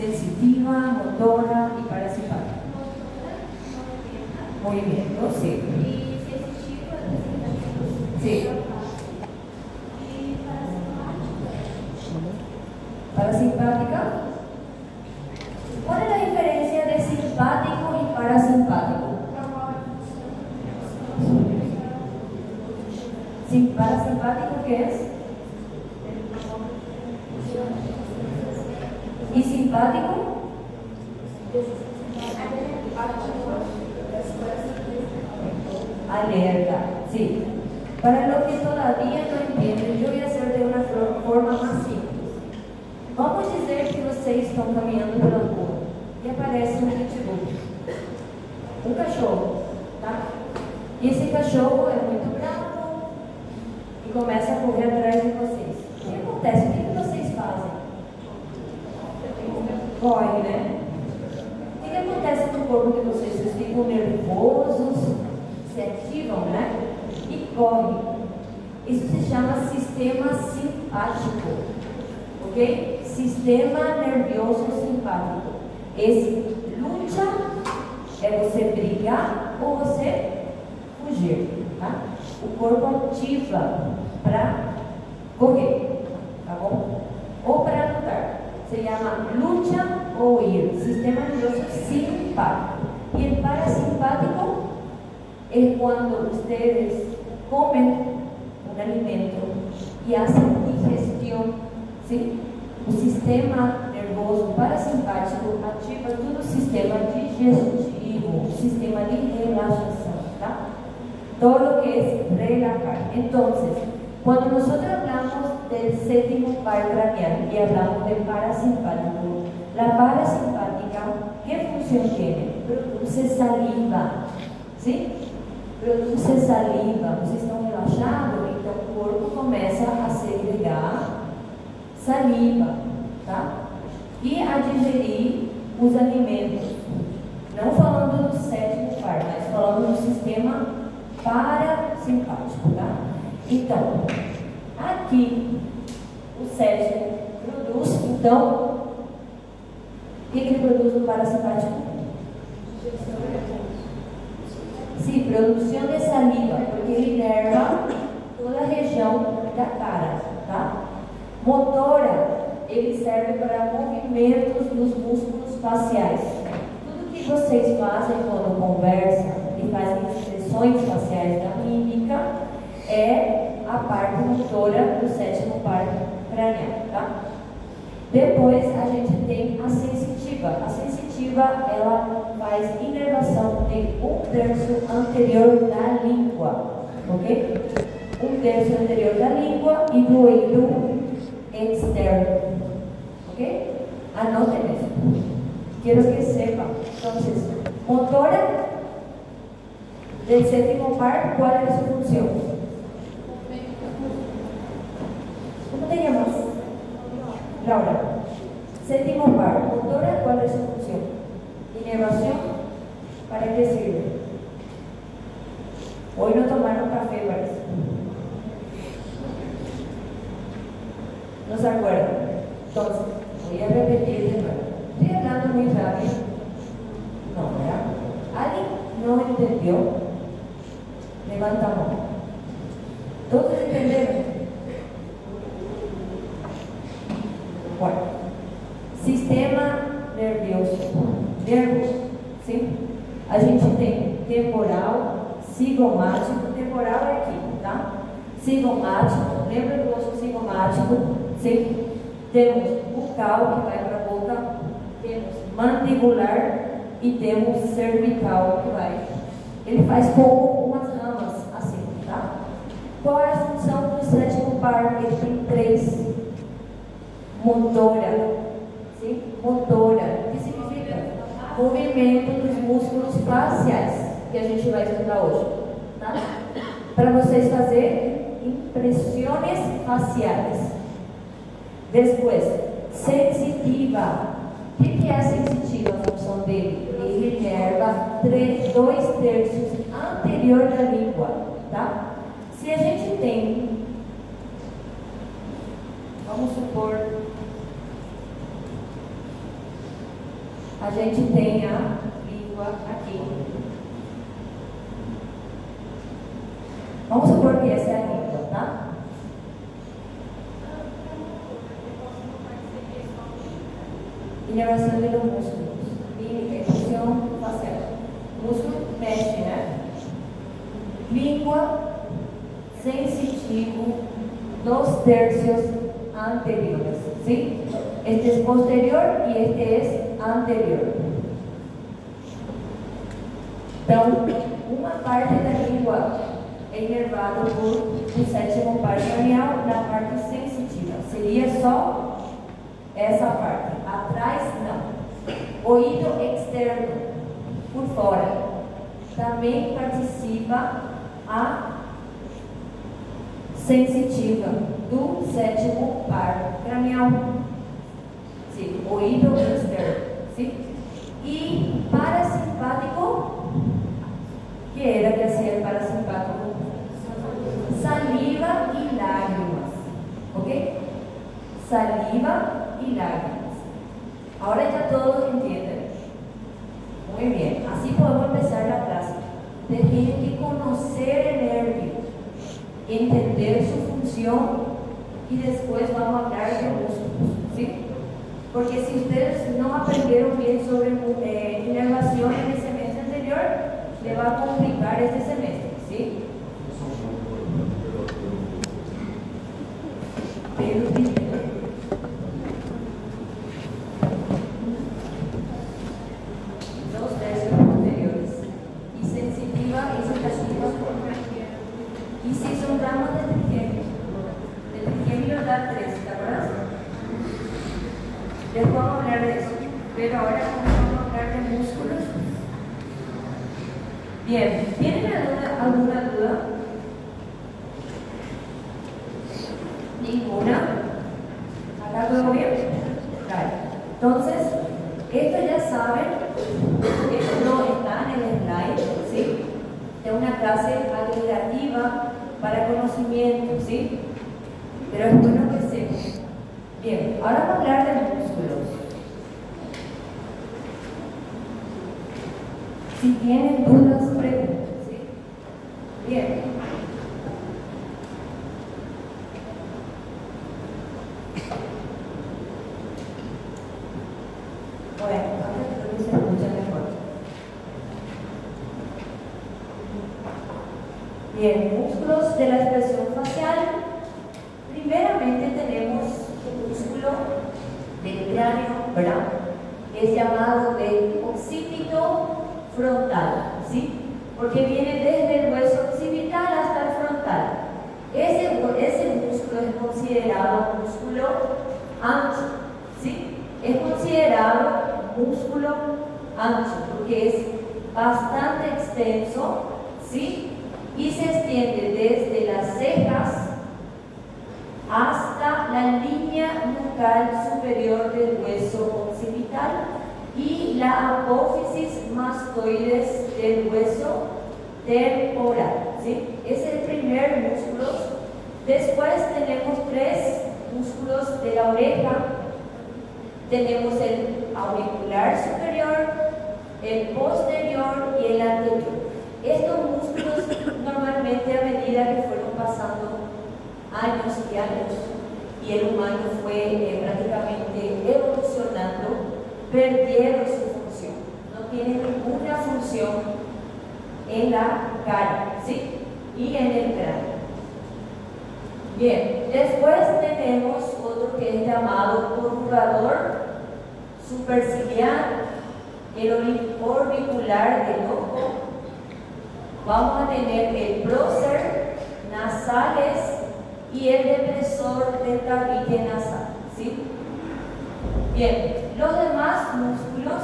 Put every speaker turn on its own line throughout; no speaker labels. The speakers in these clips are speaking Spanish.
sensitiva, motora y parasimpática. Movimiento, sí. Sí. Parasimpática. ¿Cuál es la diferencia de simpático y parasimpático? ¿Parasimpático qué es? ¿Y simpático? Alerta, sí. Para los que todavía no entienden, yo voy a hacer de una forma más simple. Vamos dizer que vocês estão caminhando pela rua e aparece um pitbull, um cachorro, tá? E esse cachorro é muito bravo e começa a correr atrás de vocês. O que acontece? O que vocês fazem? Corre, né? O que acontece no corpo de vocês? Vocês ficam nervosos, se ativam, né? E correm. Isso se chama sistema simpático, ok? Sistema nervioso simpático. Esse luta é você brigar ou você fugir, tá? O corpo ativa para correr, tá bom? Ou para lutar. Se chama luta ou ir. Sistema nervioso simpático. E o parasimpático é quando vocês comem um alimento e fazem digestão, sim? O sistema nervoso parasimpático ativa todo o sistema digestivo, o sistema de relaxação, tá? Todo lo que es relajar. Entonces, cuando nosotros hablamos del séptimo par craneal y hablamos del parasimpático, la parasimpática, ¿qué función tiene? Produce saliva, ¿sí? Produce saliva. Vocês estão relaxados, então o corpo começa a segregar saliva, tá? E a digerir os alimentos. Não falando do sétimo par, mas falando do sistema parasimpático, tá? Então, aqui o sétimo produz, então, o que ele produz no parasimpático? Sim, produção de saliva, porque ele inerva toda a região da cara, tá? Motora, ele serve para movimentos dos músculos faciais. Tudo que vocês fazem quando conversam e fazem expressões faciais da mímica é a parte motora do sétimo par cranial, tá? Depois a gente tem a sensitiva. A sensitiva, ela faz inervação de 1/3 anterior da língua, ok? 1/3 anterior da língua e do oído externo, ok? Anoten isso. Quero que sepan. Entonces, motora del séptimo par, ¿cuál es su función? ¿Cómo te llamas? Laura. Séptimo par, motora, ¿cuál es su función? Inervación, ¿para qué sirve? Hoy no tomaron café, parece. ¿No se acuerdan? Entonces, voy a repetir de nuevo. Estoy hablando muy rápido. No, ¿verdad? ¿Alguien no entendió? Levanta a mão. ¿Todos entenderam? Bueno. Sistema nervioso. Nervos, sim? A gente tem temporal, cigomático. Temporal é aqui, tá? Cigomático. Lembra do osso cigomático? Sim? Temos bucal, que vai para a boca. Temos mandibular e temos cervical, que vai. Ele faz como umas ramas, assim, tá? Qual é a função do sétimo par? Ele tem 3. Motora. Sim? Motora. O que significa? Movimento dos músculos faciais, que a gente vai estudar hoje, tá? Para vocês fazerem impressões faciais. Depois, sensitiva. O que é a sensitiva? A função dele? Ele inerva 2/3 anterior da língua, tá? Se a gente tem, vamos supor, a gente tem a língua aqui. Vamos supor que essa é a língua, tá? Inervação de los músculos, ejecución facial. Músculo mexe, né? Língua, sensitivo, 2/3 anteriores, ¿sí? Este es posterior y este es anterior. Então, uma parte da língua é inervada por um sétimo par cranial na parte sensitiva. Seria só essa parte. Atrás, não. Ouído externo, por fora. Também participa a sensitiva do sétimo par cranial. Sim, ouído externo. Sim? E parasimpático, que era que hacía el parasimpático? Saliva y lágrimas. ¿Ok? Saliva y lágrimas. Ahora ya todos entienden. Muy bien, así podemos empezar la clase. Ustedes tienen que conocer el nervio, entender su función y después vamos a hablar de músculos, ¿sí? Porque si ustedes no aprendieron bien sobre inervación en el semestre anterior, le va a complicar este semestre, ¿sí? Pero y si son ramas de trigémino da 3, ¿te acuerdas? Les vamos a hablar de eso, pero ahora vamos a hablar de músculos. Bien, ¿tienen alguna duda? ¿Ninguna? ¿Acá todo bien? Vale. Entonces, esto ya saben, esto no está en el slide, ¿sí? Es una clase agregativa para conocimiento, ¿sí? Pero es bueno que sepan. Bien, ahora vamos a hablar de músculos. Si tienen dudas, pregunten, ¿sí? Bien. Bueno, ahora creo que se escucha mejor. Bien, músculos de la expresión facial. Primeramente tenemos el músculo del cráneo, ¿verdad? Es llamado el occipito frontal, ¿sí? Porque viene desde el hueso occipital hasta el frontal. Ese músculo es considerado músculo ancho, ¿sí? Es considerado músculo ancho porque es bastante extenso, ¿sí? Y se extiende desde las cejas hasta la línea nucal superior del hueso occipital y la apófisis mastoides del hueso temporal, ¿sí? Es el primer músculo. Después tenemos 3 músculos de la oreja. Tenemos el auricular superior, el posterior y el anterior. Estos músculos normalmente a medida que fueron pasando años y años y el humano fue prácticamente evolucionando, perdieron su función. No tienen ninguna función en la cara, ¿sí? Y en el cráneo. Bien, después tenemos otro que es llamado corrugador superciliar, el orbicular del ojo. Vamos a tener el prócer, nasales y el depresor del tabique nasal, ¿sí? Bien, los demás músculos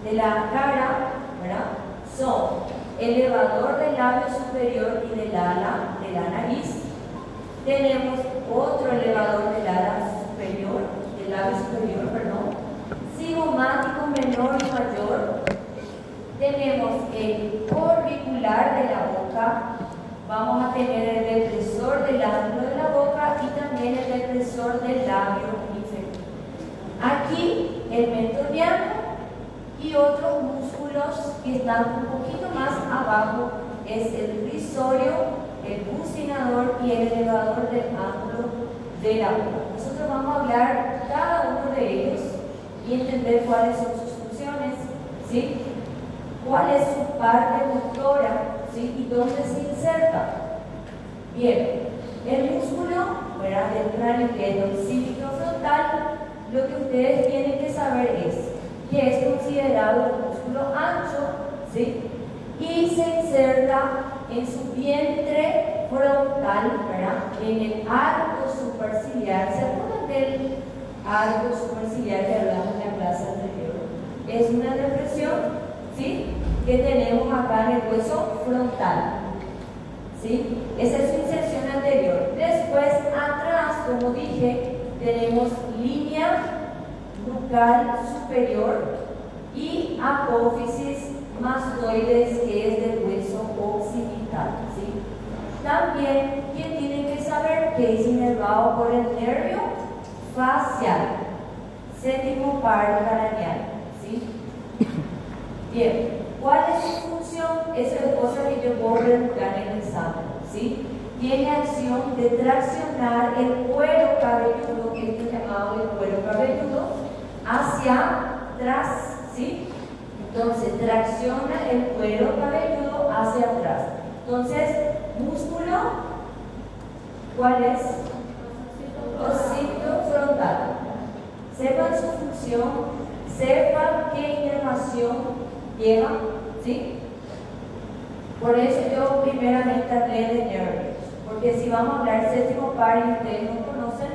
de la cara, ¿verdad? Son el elevador del labio superior y del ala de la nariz. Tenemos otro elevador del ala superior, del labio superior, perdón. Cigomático menor y mayor. Tenemos el orbicular de la boca. Vamos a tener el depresor del ángulo de la boca y también el depresor del labio inferior. Aquí el mentoniano y otros músculos que están un poquito más abajo es el risorio, el bucinador y el elevador del ángulo de la boca. Nosotros vamos a hablar cada uno de ellos y entender cuáles son sus funciones, ¿sí? Cuál es su parte motora, ¿sí? Y dónde se inserta. Bien, el músculo, ¿verdad?, del cráneo, que es el occipito frontal, lo que ustedes tienen que saber es que es considerado un músculo ancho, ¿sí? Y se inserta en su vientre frontal, ¿verdad?, en el arco superciliar. ¿Se acuerdan del arco superciliar que hablamos en la clase anterior? Es una depresión, ¿sí?, que tenemos acá en el hueso frontal, ¿sí? Esa es su inserción anterior. Después, atrás, como dije, tenemos línea nucal superior y apófisis mastoides, que es del hueso occipital, ¿sí? También, ¿quién tiene que saber que es inervado por el nervio facial, séptimo par craneal, ¿sí? Bien, ¿cuál es su función? Esa es cosa que yo puedo preguntar en el examen, ¿sí? Tiene acción de traccionar el cuero cabelludo, que es llamado el cuero cabelludo, hacia atrás, ¿sí? Entonces, tracciona el cuero cabelludo hacia atrás. Entonces, músculo, ¿cuál es? Occipito frontal. Sepan su función, sepan qué inervación lleva, ¿sí? Por eso yo primeramente hablé de nervios, porque si vamos a hablar séptimo par y ustedes no conocen,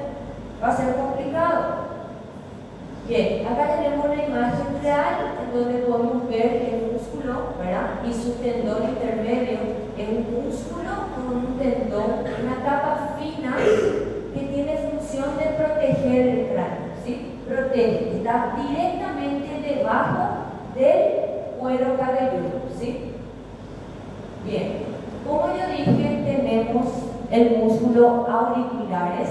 va a ser complicado. Bien, acá tenemos una imagen real en donde podemos ver el músculo, ¿verdad? Y su tendón intermedio es un músculo con un tendón, una capa fina que tiene función de proteger el cráneo, ¿sí? Protege, está directamente debajo del cuero cabelludo, ¿sí? Bien, como yo dije, tenemos el músculo auriculares.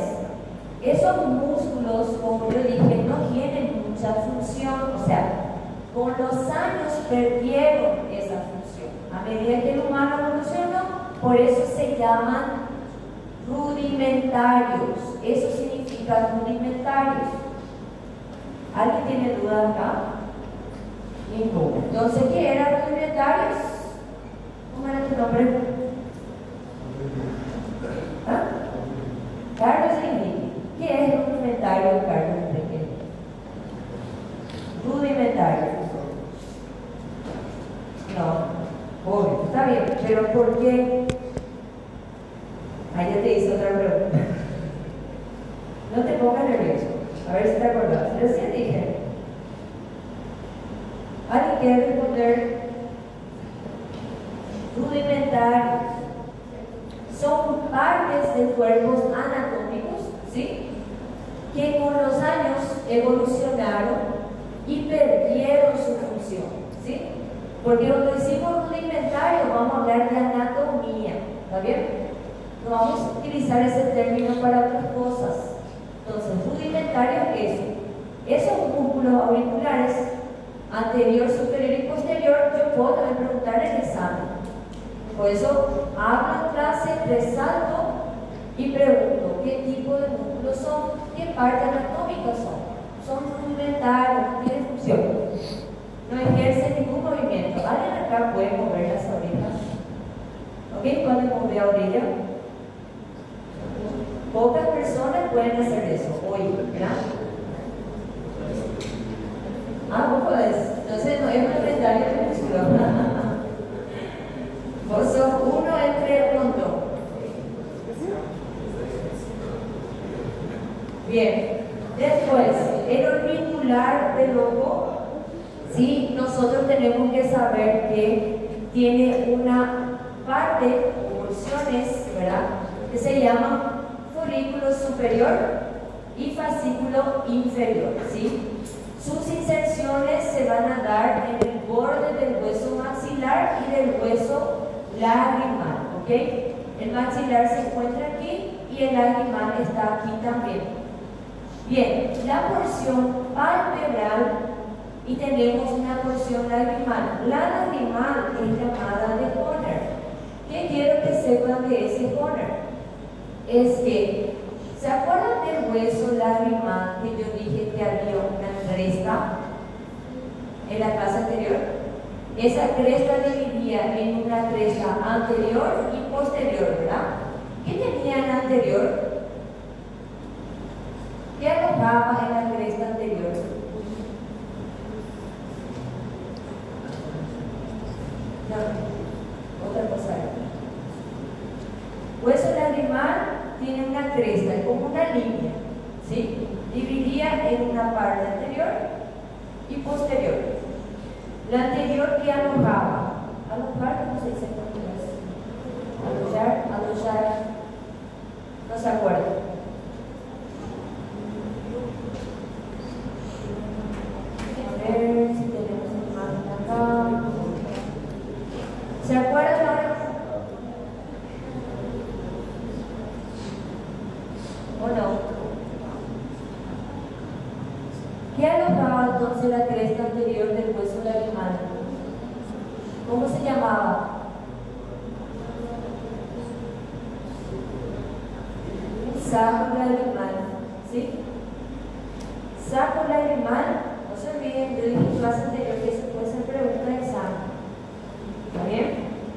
Esos músculos, como yo dije, no tienen mucha función, o sea, con los años perdieron esa función. A medida que el humano evolucionó, por eso se llaman rudimentarios. Eso significa rudimentarios. ¿Alguien tiene dudas acá? Ninguno. Entonces, ¿qué eran rudimentarios? ¿Cómo era tu nombre? ¿Ah? Carlos Enrique. ¿Qué es rudimentario, Carlos Enrique? Rudimentario. No, obvio, está bien, pero ¿por qué? Ahí ya te hice otra pregunta. No te pongas nervioso, a ver si te acordás. Recién dije. ¿Alguien quiere responder? Rudimentarios son partes de cuerpos anatómicos, ¿sí?, que con los años evolucionaron y perdieron su función, ¿sí? Porque cuando decimos rudimentario vamos a hablar de anatomía, ¿está bien? No vamos a utilizar ese término para otras cosas. Entonces, rudimentario es eso. Esos músculos auriculares, anterior, superior y posterior, yo puedo también preguntar en el examen. Por eso hablo en clase, resalto y pregunto qué tipo de músculos son, qué parte anatómica son. Son rudimentarios, no tienen función, no ejercen ningún movimiento. ¿Alguien acá puede mover las orejas? ¿Ok? ¿Pueden mover la orilla? Pocas personas pueden hacer eso hoy, ¿verdad? Ah, vos podés. Entonces no es rudimentario el músculo. Vos sos uno entre un montón. Bien, después, el orbicular del ojo, sí, nosotros tenemos que saber que tiene una parte, porciones, ¿verdad?, que se llaman folículo superior y fascículo inferior, ¿sí? Sus inserciones se van a dar en el borde del hueso maxilar y del hueso lagrimal, ¿ok? El maxilar se encuentra aquí y el lagrimal está aquí también. Bien, la porción palpebral y tenemos una porción lagrimal. La lagrimal es llamada de Horner. ¿Qué quiero que sepan de ese Horner? Es que, ¿se acuerdan del hueso lagrimal que yo dije que había una cresta en la clase anterior? Esa cresta dividía en una cresta anterior y posterior, ¿verdad? ¿Qué tenía en la anterior? ¿Qué alojaba en la cresta anterior? No, otra cosa. Hueso lagrimal tiene una cresta, es como una línea, ¿sí? Dividía en una parte anterior y posterior. La anterior que alojaba, alojar, ¿cómo se dice en portugués? Alojar, no se acuerda. A ver si tenemos imagen acá. ¿Se acuerdan ahora? ¿O no? ¿Qué alojaba entonces la cresta anterior del hueso lagrimal? ¿Cómo se llamaba? Saco lagrimal, ¿sí? Saco lagrimal, no se olviden, yo dije en clase anterior que eso puede ser pregunta de examen. ¿Está bien?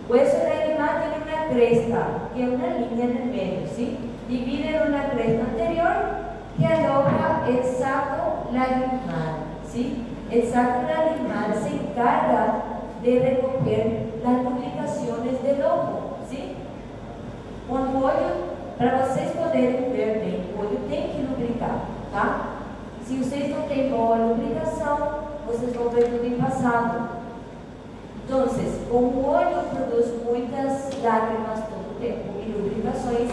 Hueso lagrimal tiene una cresta, que es una línea en el medio, ¿sí? Divide en una cresta anterior que aloja el saco lagrimal, ¿sí? El saco lagrimal se encarga de recoger las lubricaciones del ojo, ¿sí? Cuando para vocês poderem ver bem, o olho tem que lubricar, tá? Se vocês não têm boa lubricação, vocês vão ver tudo embaçado. Então, como o olho produz muitas lágrimas todo o tempo e lubricações,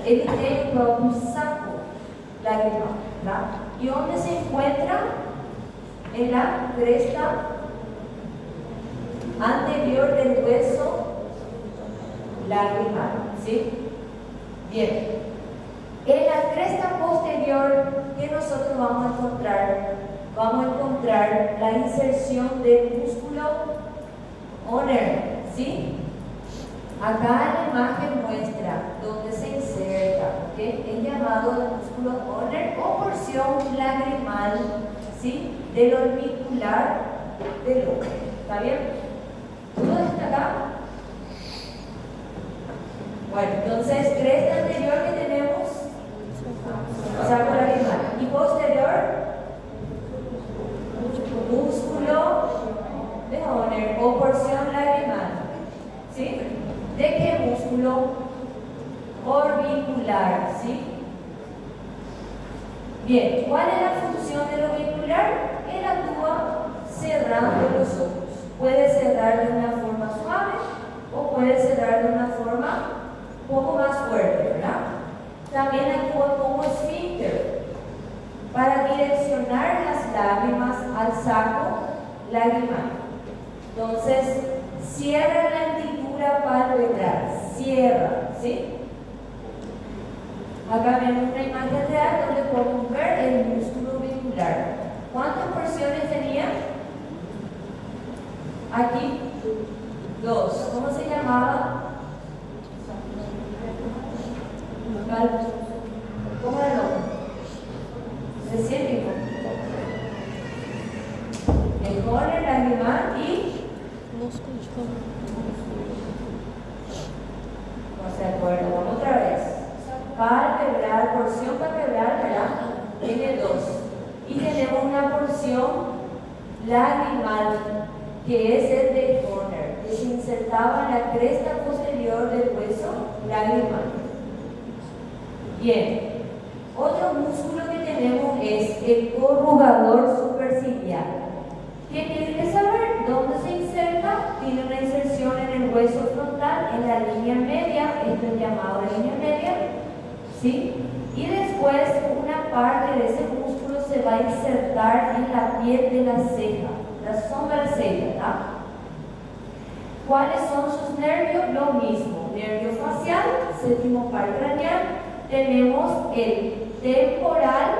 ele tem o próprio saco lagrimal, tá? E onde se encontra? En la cresta anterior del hueso lagrimal, ¿sí? Bien. En la cresta posterior, ¿qué nosotros vamos a encontrar? Vamos a encontrar la inserción del músculo Horner, ¿sí? Acá la imagen muestra dónde se inserta, ¿ok? Es llamado el músculo Horner o porción lagrimal, ¿sí? Del orbicular del ojo. ¿Está bien? ¿Todo está acá? Bueno, entonces, cresta anterior que tenemos, saco lagrimal. Y posterior, músculo de Horner o porción lagrimal. ¿Sí? ¿De qué músculo? Orbicular, ¿sí? Bien, ¿cuál es la función del orbicular? Él actúa cerrando los ojos. Puede cerrar de una forma suave o puede cerrar de una forma un poco más fuerte, ¿verdad? También actúa como esfínter para direccionar las lágrimas al saco lagrimal. Entonces, cierra la hendidura palpebral, cierra, ¿sí? Acá vemos una imagen real donde podemos ver el músculo orbicular. ¿Cuántas porciones tenía? Aquí, dos. ¿Cómo se llamaba? ¿Cómo era el nombre? Recién dijo. El Horner lagrimal y no se acuerda, vamos otra vez. Palpebral, porción palpebral, ¿verdad? Tiene dos. Y tenemos una porción lagrimal, que es el de Horner, que se insertaba en la cresta posterior del hueso lagrimal. Bien, otro músculo que tenemos es el corrugador superciliar. ¿Qué tienen que saber? ¿Dónde se inserta? Tiene una inserción en el hueso frontal, en la línea media, esto es llamado la línea media, ¿sí? Y después una parte de ese músculo se va a insertar en la piel de la ceja, la sobreceja, ¿verdad? ¿Cuáles son sus nervios? Lo mismo, nervio facial, séptimo par craneal, tenemos el temporal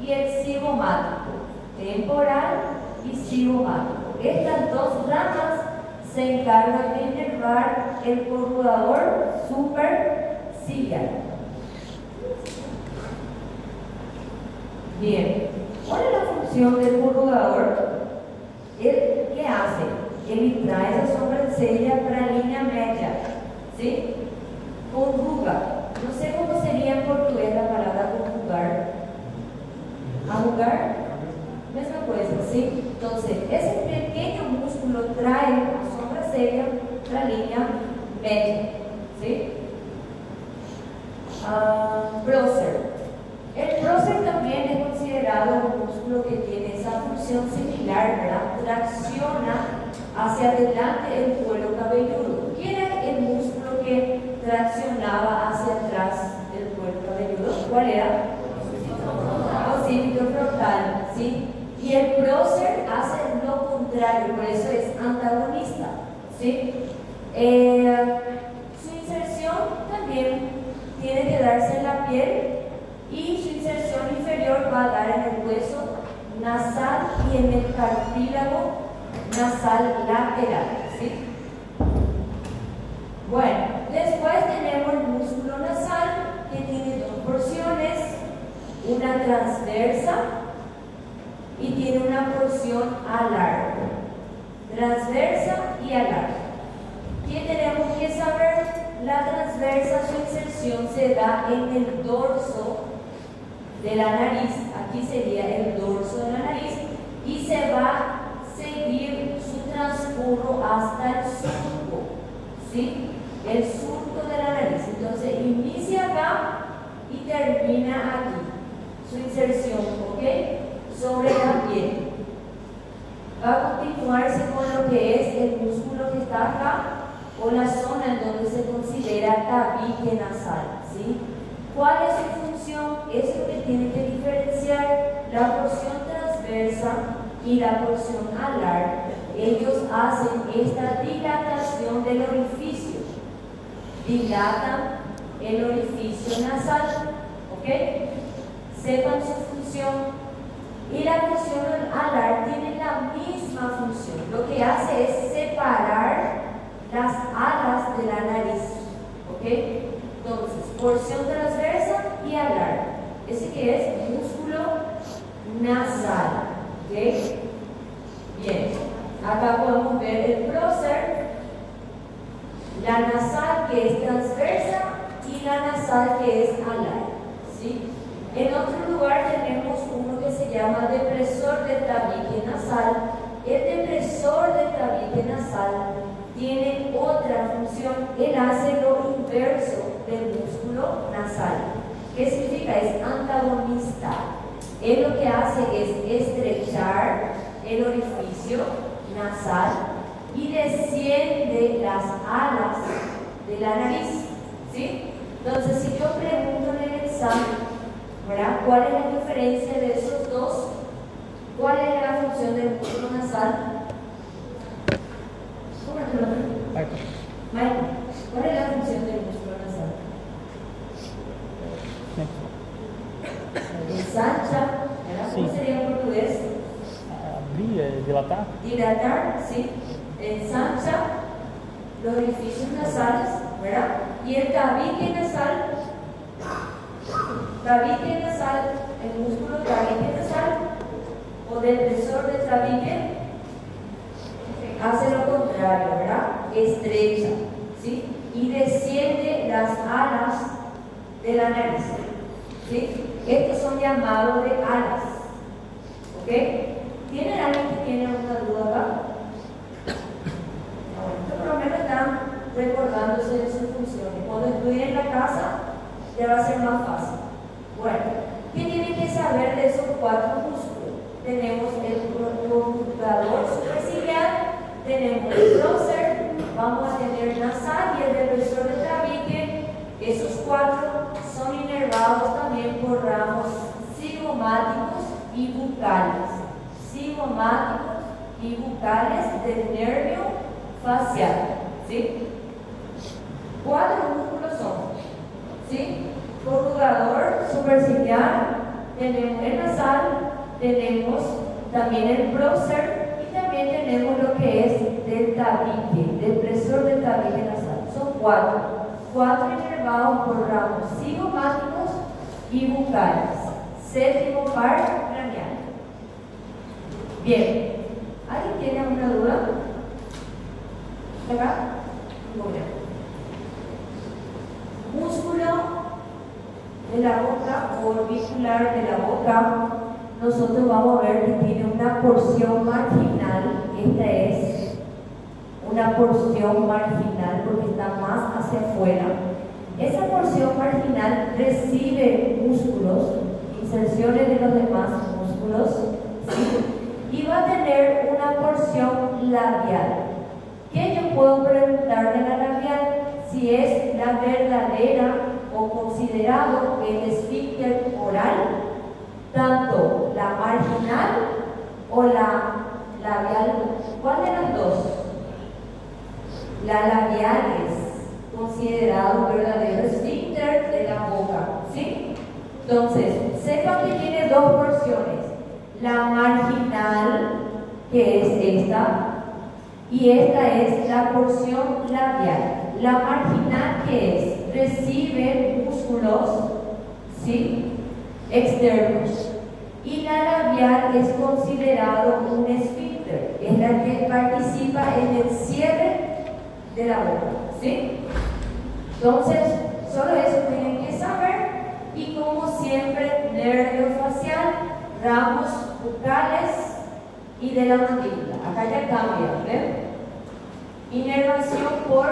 y el cigomático. Temporal y cigomático. Estas dos ramas se encargan de inervar el corrugador superciliar. Bien, ¿cuál es la función del corrugador? ¿Él qué hace? Él trae esa sobrancelha para la línea media, ¿sí? Conjuga. No sé cómo sería en portugués la palabra conjugar. ¿Ajugar? Misma cosa, ¿sí? Entonces, ese pequeño músculo trae la sobrancelha para la línea media, ¿sí? Prócer. El prócer también es considerado un músculo que tiene esa función similar, ¿verdad? Tracciona hacia adelante el cuero cabelludo. ¿Quién era el músculo que traccionaba hacia atrás el cuero cabelludo? ¿Cuál era? Ocípito frontal, ¿sí? Y el prócer hace lo contrario, por eso es antagonista, ¿sí? Su inserción también tiene que darse en la piel y su inserción inferior va a dar en el hueso nasal y en el cartílago nasal lateral, ¿sí? Bueno, después tenemos el músculo nasal que tiene dos porciones, una transversa y tiene una porción alar. Transversa y alar. ¿Qué tenemos que saber? La transversa, su inserción se da en el dorso de la nariz. Aquí sería el dorso de la nariz y se va a seguir su transcurso hasta el surco, ¿sí? El surco de la nariz. Entonces inicia acá y termina aquí. Su inserción, ¿ok? Sobre la piel. Va a continuarse con lo que es el músculo que está acá o la zona en donde se considera tabique nasal, ¿sí? ¿Cuál es su función? Es lo que tiene que diferenciar la porción transversa y la porción alar. Ellos hacen esta dilatación del orificio. Dilatan el orificio nasal, ¿ok? Sepan su función. Y la porción alar tiene la misma función. Lo que hace es separar las alas de la nariz, ¿ok? Entonces, porción transversa y alar. Ese que es músculo nasal, ¿ok? Bien, acá podemos ver el prócer, la nasal que es transversa y la nasal que es alar, ¿sí? En otro lugar tenemos uno que se llama depresor del tabique nasal. El depresor del tabique nasal tiene otra función. Él hace lo inverso del músculo nasal. ¿Qué significa? Es antagonista. Él lo que hace es estrechar el orificio nasal y desciende las alas de la nariz, ¿sí? Entonces, si yo pregunto en el examen, ¿verdad? ¿Cuál es la diferencia de esos dos? ¿Cuál es la función del músculo nasal? ¿Cómo es tu nombre? Michael. ¿Cuál es la función del músculo nasal? Ensancha, ¿verdad? ¿Cómo sería en portugués?
Abrir, dilatar.
Dilatar, sí. Ensancha los orificios nasales, ¿verdad? Y el tabique nasal, el músculo tabique nasal o depresor del tabique hace lo contrario, ¿verdad? Estrecha, ¿sí? Y desciende las alas de la nariz, ¿sí? Estos son llamados de alas, ¿ok? ¿Tienen alguien que tiene alguna duda acá? Por lo menos están recordándose de sus funciones. Cuando estudien en la casa, ya va a ser más fácil. Bueno, ¿qué tienen que saber de esos cuatro músculos? Tenemos el conjugador superciliar, tenemos el prócer, vamos a tener nasal y el depresor del tabique. Esos cuatro son inervados también por ramos cigomáticos y bucales. Cigomáticos y bucales del nervio facial, ¿sí? Cuatro músculos son, ¿sí? Conjugador superciliar, tenemos el nasal, tenemos también el prócer y tabique, depresor del tabique nasal. Son cuatro inervados por ramos cigomáticos y bucales. Séptimo par craneal. Bien, ¿alguien tiene alguna duda? ¿Acá? Muy bien. Músculo de la boca, orbicular de la boca, nosotros vamos a ver que tiene una porción marginal. Esta es una porción marginal porque está más hacia afuera. Esa porción marginal recibe músculos, inserciones de los demás músculos, ¿sí? Y va a tener una porción labial. ¿Qué yo puedo preguntar de la labial? Si es la verdadera o considerado el esfínter oral, tanto la marginal o la labial. ¿Cuál de las dos? La labial es considerado verdadero esfínter de la boca, ¿sí? Entonces, sepan que tiene dos porciones, la marginal, que es esta, y esta es la porción labial. La marginal, que es, recibe músculos, ¿sí?, externos, y la labial es considerado un esfínter, es la que participa en el cierre de la boca, ¿sí? Entonces, solo eso tienen que saber. Y como siempre, nervio facial, ramos bucales y de la mandíbula. Acá ya cambia, ¿ven? Inervación por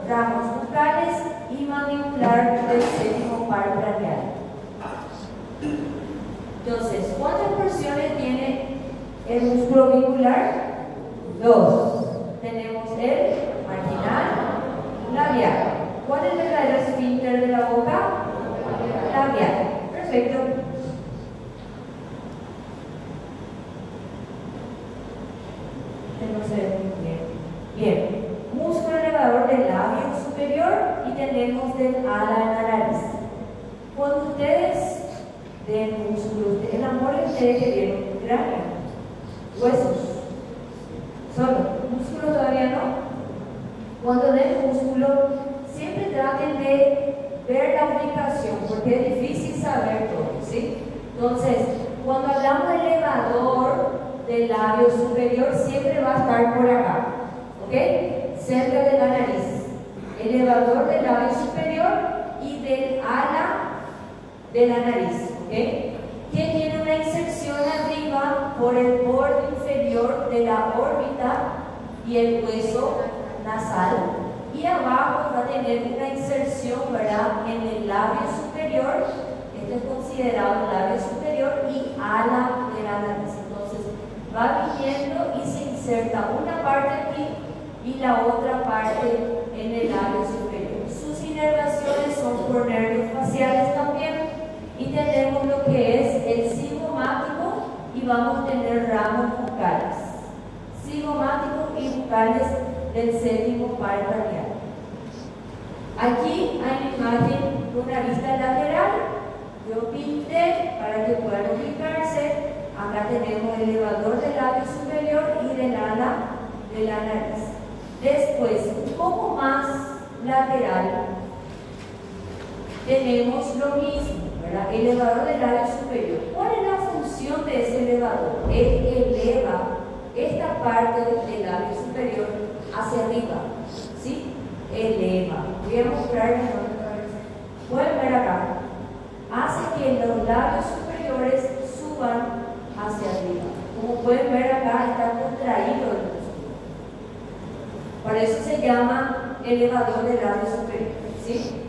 ramos bucales y mandibular del séptimo par craneal. Entonces, ¿cuántas porciones tiene el músculo orbicular? Dos. Tenemos el marginal, labial. ¿Cuál es el verdadero esfínter de la boca? Labial. Perfecto. Bien. Músculo elevador del labio superior y tenemos del ala de la nariz. Cuando ustedes den músculo, el amor de ustedes que dieron cráneo, huesos, solo, músculo todavía no. Cuando den músculo, siempre traten de ver la ubicación, porque es difícil saber todo, ¿sí? Entonces, cuando hablamos del elevador del labio superior, siempre va a estar por acá, ¿ok? Cerca de la nariz. Elevador del labio superior y del ala de la nariz, ¿ok? Que tiene una inserción arriba por el borde inferior de la órbita y el hueso nasal. Y abajo va a tener una inserción, ¿verdad?, en el labio superior. Este es considerado labio superior y ala de la nariz. Entonces va viniendo y se inserta una parte aquí y la otra parte en el labio superior. Sus inervaciones son por nervios faciales también. Y tenemos lo que es el cigomático y vamos a tener ramos bucales. Cigomático y bucales del séptimo par craneal. Aquí hay una imagen de una vista lateral. Yo pinté para que puedan ubicarse. Acá tenemos el elevador del labio superior y del ala de la nariz. Después, un poco más lateral, tenemos lo mismo, ¿verdad? Elevador del labio superior. ¿Cuál es la función de ese elevador? Él eleva esta parte del labio superior hacia arriba, ¿sí? Eleva. Voy a mostrarles otra vez. Pueden ver acá. Hace que los labios superiores suban hacia arriba. Como pueden ver acá, está contraído el músculo. Por eso se llama elevador del labio superior, ¿sí?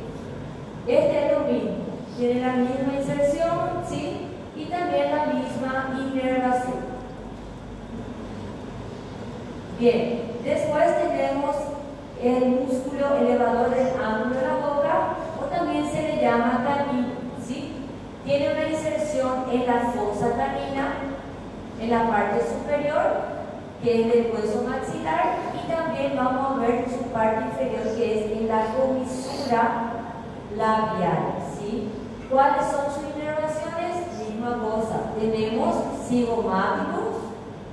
Este es lo mismo. Tiene la misma inserción, ¿sí? Y también la misma inervación. Bien, después tenemos el músculo elevador del ángulo de la boca, o también se le llama canino, ¿sí? Tiene una inserción en la fosa canina, en la parte superior, que es del hueso maxilar, y también vamos a ver su parte inferior, que es en la comisura labial, ¿sí? ¿Cuáles son sus inervaciones? Misma cosa. Tenemos cigomáticos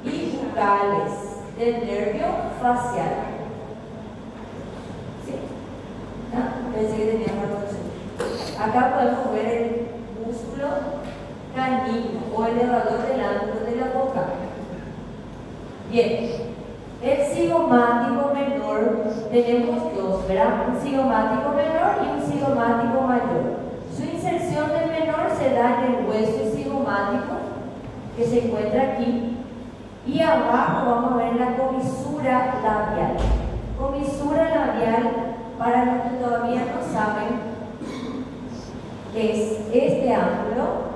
y bucales del nervio facial. pensé que tenía más razón. Acá podemos ver el músculo canino o elevador del ángulo de la boca. Bien, el cigomático menor, tenemos dos, ¿verdad? Un cigomático menor y un cigomático mayor. Su inserción del menor se da en el hueso cigomático, que se encuentra aquí, y abajo vamos a ver la comisura labial. Comisura labial, para los que todavía no saben, es este ángulo,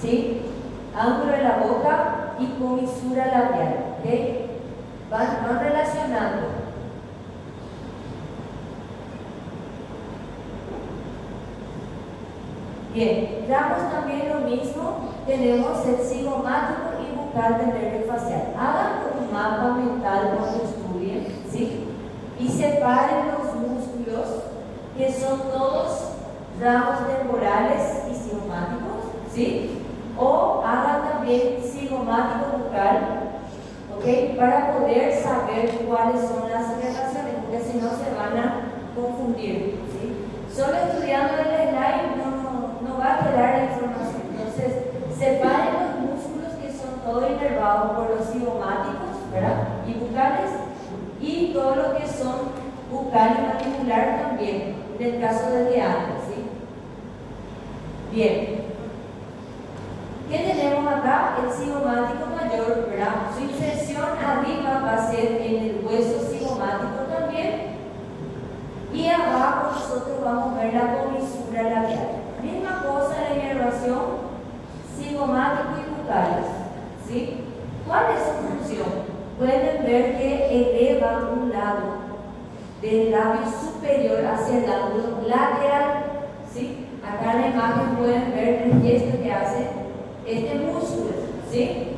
¿sí? Ángulo de la boca y comisura labial, ¿ok? Van relacionando. Bien, damos también lo mismo, tenemos el cigomático y bucal del nervio facial. Hagan un mapa mental cuando estudien, ¿sí? Y separen los músculos que son todos ramos temporales y cigomáticos, ¿sí? O hagan también cigomático bucal, ¿ok? Para poder saber cuáles son las relaciones, porque si no se van a confundir, ¿sí? Solo estudiando el slide no va a quedar la información. Entonces, separen los músculos que son todos inervados por los cigomáticos, ¿verdad? Y bucales, y todo lo que son bucal y mandibular también, en el caso del de antes, ¿sí? Bien. ¿Qué tenemos acá? El cigomático mayor, ¿verdad? Su inserción arriba va a ser en el hueso cigomático también. Y abajo nosotros vamos a ver la comisura labial. Misma cosa la inervación cigomático y bucales, ¿sí? ¿Cuál es su función? Pueden ver que eleva un lado del labio superior hacia el ángulo lateral, ¿sí? Acá en la imagen pueden ver el gesto que hace este músculo, ¿sí?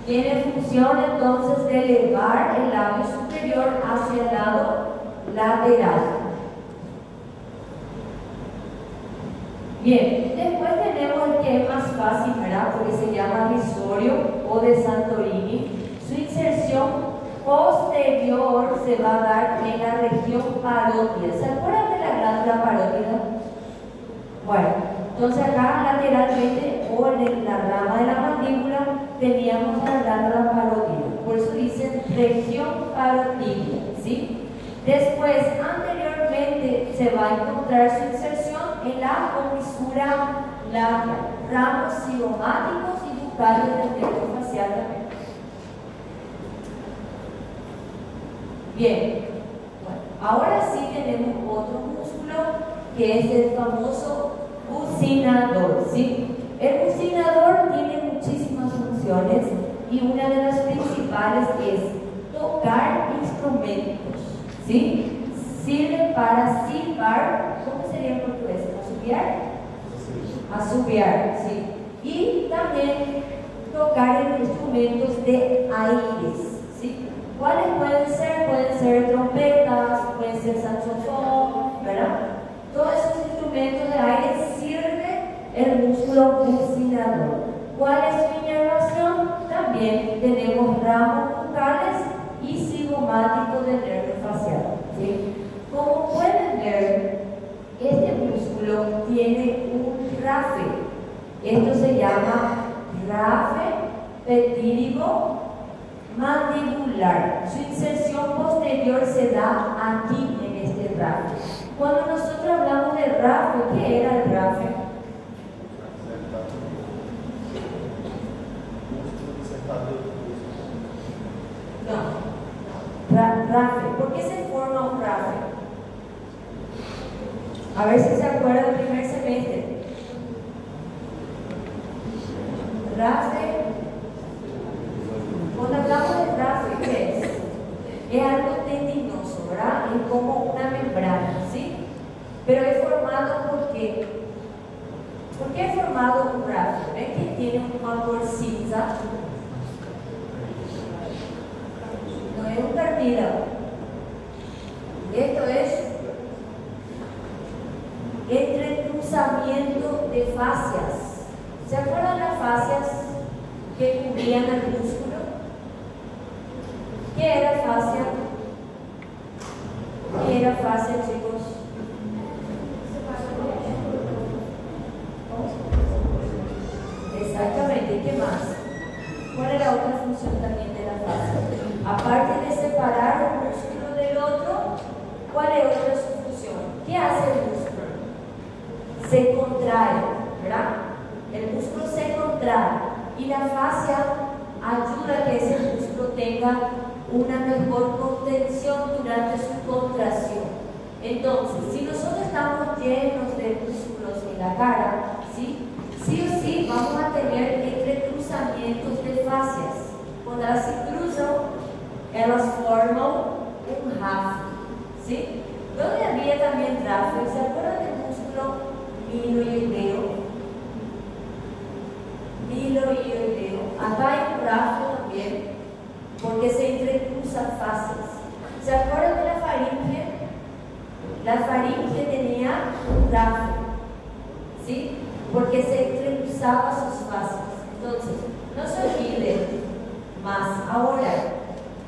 Tiene función entonces de elevar el labio superior hacia el lado lateral. Bien, después tenemos el que es más fácil, ¿verdad? Porque se llama risorio o de Santorini. Su inserción posterior se va a dar en la región parótida. ¿Se acuerdan de la glándula parótida? Bueno, entonces acá lateralmente o en la rama de la mandíbula teníamos la glándula parótida. Por eso dicen región parótida, ¿sí? Después, anteriormente, se va a encontrar su inserción en la comisura labial, ramos cigomáticos y bucales del nervio facial también. Bien, bueno, ahora sí tenemos otro músculo que es el famoso bucinador, ¿sí? El bucinador tiene muchísimas funciones y una de las principales es tocar instrumentos, ¿sí? Sirve para silbar, ¿cómo sería en portugués? Asubiar, ¿sí? Y también tocar en instrumentos de aires, ¿sí? ¿Cuáles pueden ser? Pueden ser trompetas, pueden ser saxofón, ¿verdad? Todos esos instrumentos de aire sirve el músculo bucinador. ¿Cuál es su inervación? También tenemos ramos bucales y cigomáticos del nervio facial, ¿sí? Como pueden ver, este músculo tiene un rafe. Esto se llama rafe petírigo mandibular. Su inserción posterior se da aquí en este rafe. Cuando nosotros hablamos de rafe, ¿qué era el rafe? No. Rafe. ¿Por qué se forma un rafe? A ver si se acuerdan del primer semestre. Rafe. Cuando hablamos de rafe, ¿qué es? Es algo tendinoso, ¿verdad? Es como una membrana, ¿sí? Pero es formado ¿por qué? ¿Por qué es formado un rafe? ¿Ven que tiene un color cinza? No es un cartílago. Esto es entrecruzamiento de fascias. ¿Se acuerdan las fascias que cubrían el músculo? ¿Qué era fascia? fascia, chicos? Exactamente, ¿qué más? ¿Cuál es la otra función también de la fascia? Aparte de separar un músculo del otro, ¿cuál es otra su función? ¿Qué hace el músculo? Se contrae, ¿verdad? El músculo se contrae y la fascia ayuda a que ese músculo tenga una mejor contención durante su contracción. Entonces, si nosotros estamos llenos de músculos en la cara, ¿sí? Sí o sí vamos a tener entrecruzamientos de fascias. Cuando elas se cruzan, elas formam un rafo, ¿sí? Donde había también rafo, ¿se acuerdan del músculo milioideo? Milioideo. Acá hay un rafo también, porque se entrecruzan fascias. ¿Se acuerdan de la faringe? La faringe tenía un rafo, ¿sí? Porque se entrecruzaba sus fascias. Entonces, no se olviden más. Ahora,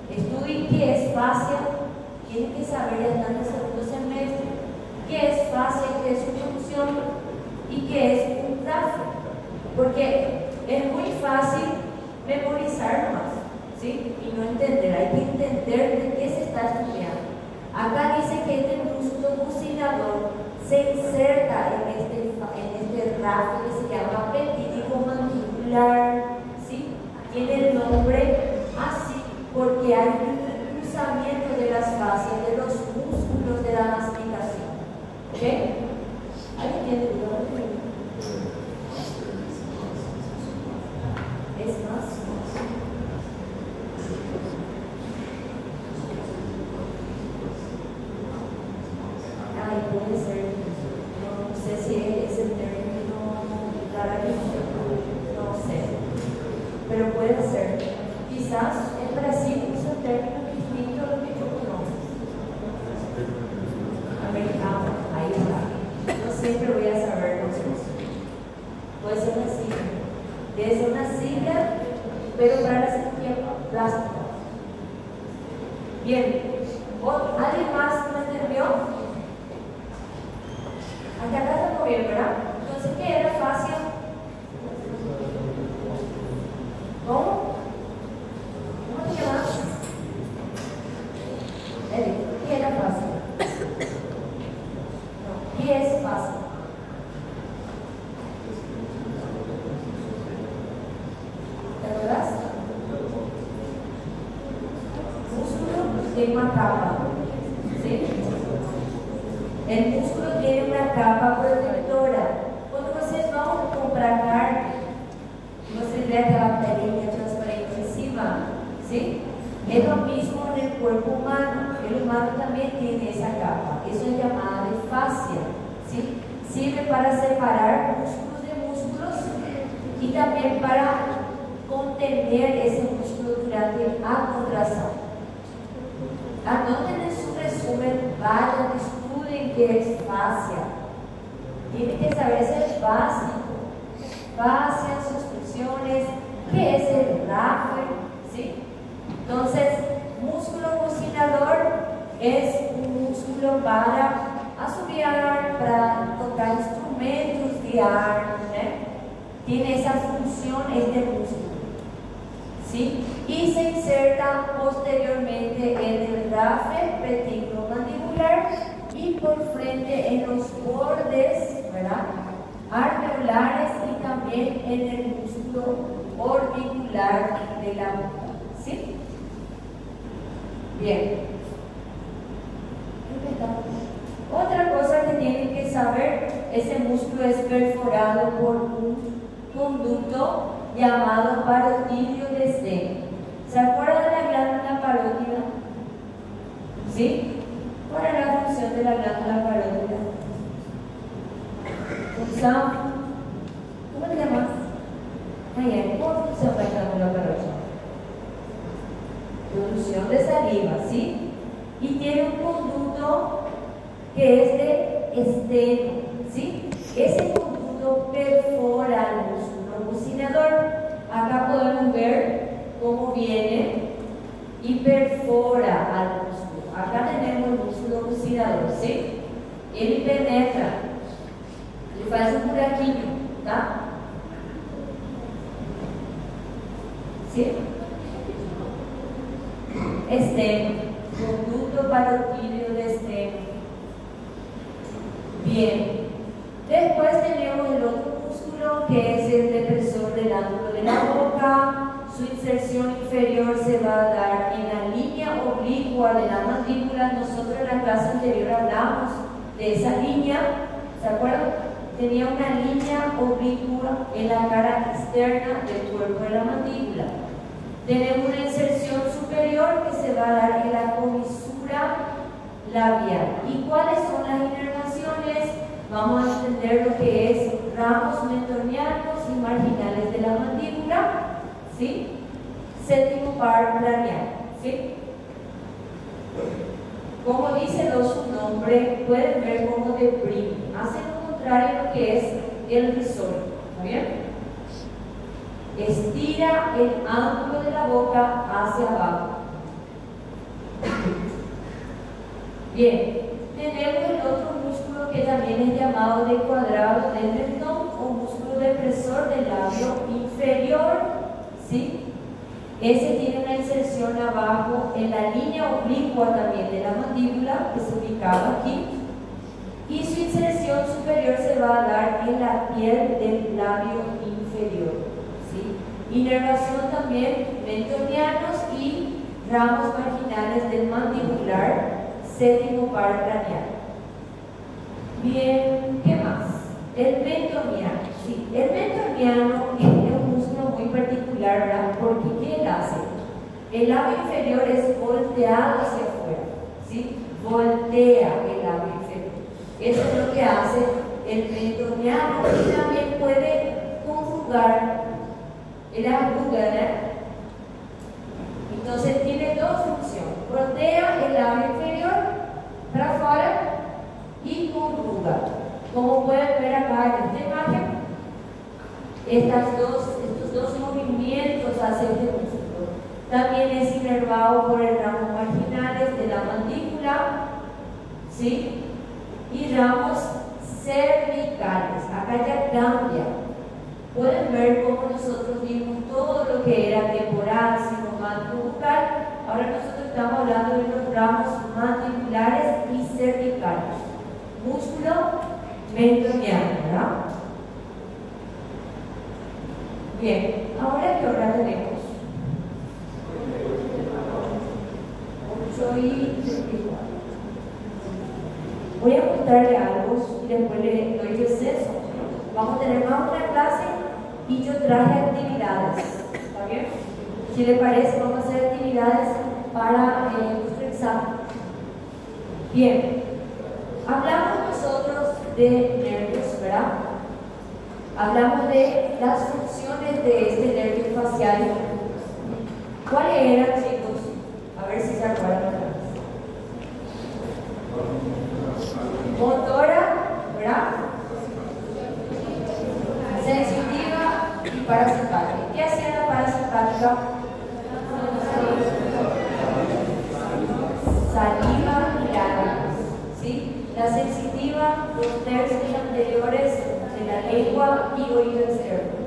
estudien qué es fascia. Tienen que saber, ya están en el segundo semestre, qué es fascia, qué es su función y qué es un rafo. Porque es muy fácil memorizar más, ¿sí? Y no entender. Hay que entender de qué se está estudiando. Acá dice que este músculo bucinador se inserta en este rafo que se llama peptídico mandibular, ¿sí? Tiene el nombre así porque hay un cruzamiento de las fascias, de los músculos de la masticación. ¿Ok? ¿Alguien tiene duda? ¿Es más? Puede ser, no sé si es el término no sé, pero puede ser. Quizás en Brasil usa un término distinto a lo que yo conozco. Americano, ahí está. No siempre voy a saber los cosas. Puede ser una sigla. Debe ser una sigla, pero para la cirugía plástica. Bien, ¿alguien más no entendió? Hasta acá estamos bien, ¿verdad? Entonces, ¿qué era fascia? ¿Cómo? ¿Cómo te llamas? Eric, ¿qué era fascia? No, ¿qué es fascia? ¿Te acuerdas? Músculo de una capa, ¿sí? El músculo tiene una capa protectora. Cuando vocês vão comprar carne, vocês vê aquela pelinha transparente em cima, ¿sí? Es lo mismo en el cuerpo humano. El humano también tiene esa capa. Eso es llamada de fascia, ¿sí? Sirve para separar músculos de músculos y también para contener ese músculo durante la contracción. Anoten en su resumen, vayan, estudien qué es fascia. Tienen que saber, eso es básico. Fascia, sus funciones, qué es el rafo, ¿sí? Entonces, músculo bucinador es un músculo para assobiar, para tocar instrumentos de ar, ¿no? Tiene esa función este músculo, ¿sí? Y se inserta posteriormente en el rafo peptídico-mandibular y por frente en los bordes, ¿verdad?, alveolares y también en el músculo orbicular de la boca, ¿sí? Bien. Otra cosa que tienen que saber, ese músculo es perforado por un conducto llamado parotidio de Sten. ¿Se acuerdan de la glándula parótida? ¿Sí? ¿Cuál es la función de la glándula parótida? Función. ¿Cómo te llamas? ¿Cómo funciona la glándula parótida? Producción de saliva, ¿sí? Y tiene un conducto que es de esteno, ¿sí? Ese conducto perfora el músculo bucinador. Acá podemos ver cómo viene y perfora al músculo. Acá tenemos el músculo bucinador, entra. Le faz un buraquinho, ¿tá? ¿Sí? Esteno, conducto parotídeo de esteno. Bien. Después tenemos el otro músculo que es el depresor del ángulo de la boca. Su inserción inferior se va a dar en la línea oblicua de la mandíbula. Nosotros en la clase anterior hablamos de esa línea, ¿se acuerdan? Tenía una línea oblicua en la cara externa del cuerpo de la mandíbula. Tenemos una inserción superior que se va a dar en la comisura labial. ¿Y cuáles son las inervaciones? Vamos a entender lo que es ramos mendonianos y marginales de la mandíbula, ¿sí? Séptimo par craneal, ¿sí? Como dice su nombre, pueden ver cómo deprime, hace lo contrario a lo que es el rizorio, ¿está bien? Estira el ángulo de la boca hacia abajo. Bien, tenemos el otro músculo que también es llamado de cuadrado del mentón o músculo depresor del labio inferior, ¿sí? Ese tiene una inserción abajo en la línea oblicua también de la mandíbula, que se ubicaba aquí, y su inserción superior se va a dar en la piel del labio inferior, ¿sí? Inervación también mentonianos y ramos marginales del mandibular, séptimo par craneal. Bien, ¿qué más? El mentoniano. Sí, el mentoniano es un músculo muy particular, ¿verdad? Porque ¿qué él hace? El labio inferior es volteado hacia afuera, ¿sí? Voltea el labio inferior. Eso es lo que hace el mentoniano y también puede conjugar el arruga, ¿verdad? Entonces tiene dos funciones. Voltea el labio inferior para afuera y conjuga. Como pueden ver acá en esta imagen, estos dos movimientos hace este músculo. También es inervado por el ramo marginales de la mandíbula, ¿sí? Y ramos cervicales. Acá ya cambia. Pueden ver cómo nosotros vimos todo lo que era temporal, psicomático bucal. Ahora nosotros estamos hablando de los ramos mandibulares y cervicales. Músculo mentoniano, ¿verdad? Bien, ahora ¿qué hora tenemos? 8:34. Voy a mostrarle algo y después le doy receso. Vamos a tener más una clase y yo traje actividades, ¿está bien? Si le parece, vamos a hacer actividades para nuestro examen. Bien, hablamos nosotros de nervios, ¿verdad? Hablamos de las funciones de este nervio facial. ¿Cuáles eran, chicos? A ver si se acuerdan. Motora, ¿verdad? Sensitiva y parasimpática. ¿Qué hacía la parasimpática? Saliva y lágrimas, ¿sí? La sensitiva, los tercios anteriores de la lengua y oído externo.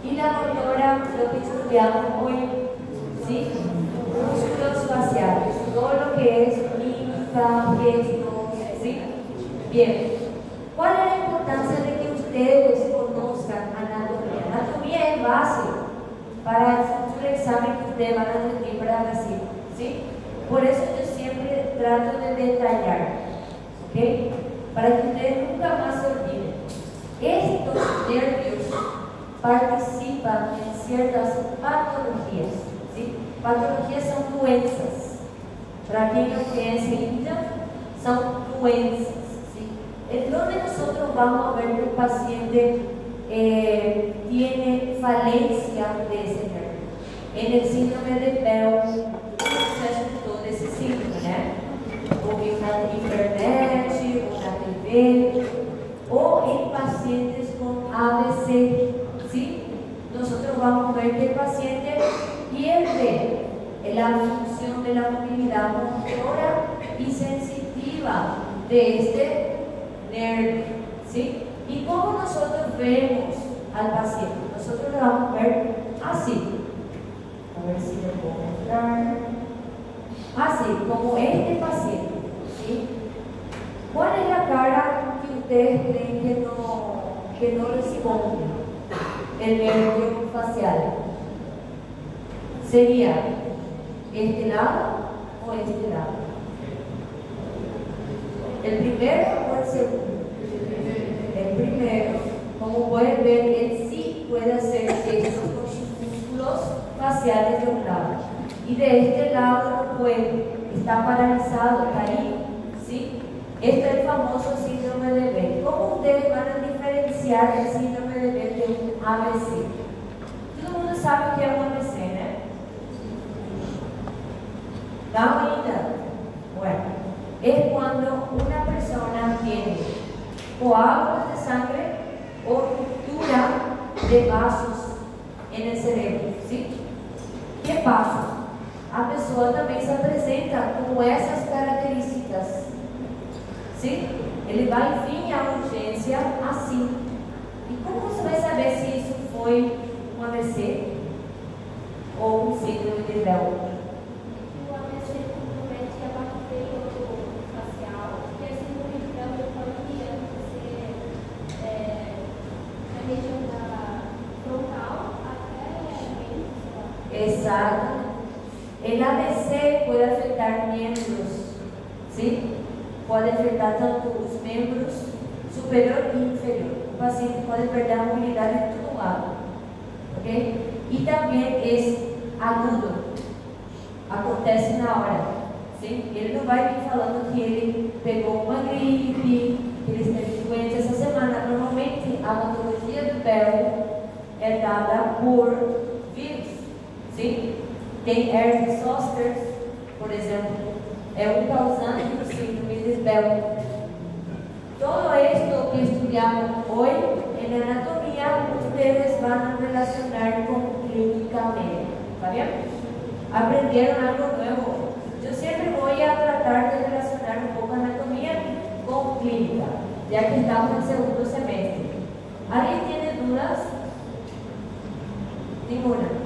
Y la motora, lo que estudiamos hoy, ¿sí? Músculos faciales, todo lo que es mímica, gestos, ¿sí? Bien, ¿cuál es la importancia de que ustedes conozcan anatomía? Anatomía es base para el futuro examen que ustedes van a tener para decir, ¿sí? Por eso yo siempre trato de detallar, ¿ok? Para que ustedes nunca más se olviden. Estos nervios participan en ciertas patologías, ¿sí? Patologías son doenças. Para aquellos que enseñan, son doenças, ¿sí? Es donde nosotros vamos a ver que el paciente tiene falencia de ese nervio. En el síndrome de Bell, todo ese síndrome, ¿no? O una hipertensión, una TB, o en pacientes con ABC, ¿sí? Nosotros vamos a ver que el paciente pierde la función de la movilidad motora y sensitiva de este nervio, ¿sí? ¿Y cómo nosotros vemos al paciente? Nosotros lo vamos a ver así. A ver si le puedo mostrar. Así, como este paciente, ¿sí? ¿Cuál es la cara que ustedes creen que no responde el nervio facial? ¿Sería este lado o este lado? ¿El primero o el segundo? El primero. Como pueden ver, él sí puede hacer estos músculos faciales de un lado. Y de este lado no puede. Está paralizado, está ahí. ¿Sí? Este es el famoso síndrome de Bell. ¿Cómo ustedes van a diferenciar el síndrome de Bell de un ABC? Todo el mundo sabe que es un ABC, ¿no? ¿No ainda? Bueno. Es cuando una persona tiene coágulos de sangre o ruptura de vasos en el cerebro, ¿sí? ¿Qué pasa? A pessoa também se apresenta com essas características, ¿sí? Ele vai vir à urgência assim. E como você vai saber se isso foi um AVC ou um síndrome de Bell? Exato. El ABC puede afectar miembros, ¿sí? Puede afectar tanto los miembros superior e inferior. El paciente puede perder la movilidad en todo lado, ¿ok? Y también es agudo, acontece na hora, ¿sí? Ele não vai vir falando que ele pegou uma gripe, que ele esteve doente essa semana. Normalmente a patologia do Bell é dada por vírus. ¿Sí? Tem herpes zoster, por exemplo, é um causante do síndrome de Bell. Todo esto que estudiamos hoy en anatomía, ustedes van a relacionar con clínicamente. ¿Está bien? Aprendieron algo nuevo. Yo siempre voy a tratar de relacionar un poco anatomía con clínica, ya que estamos en segundo semestre. ¿Alguien tiene dudas? Ninguna.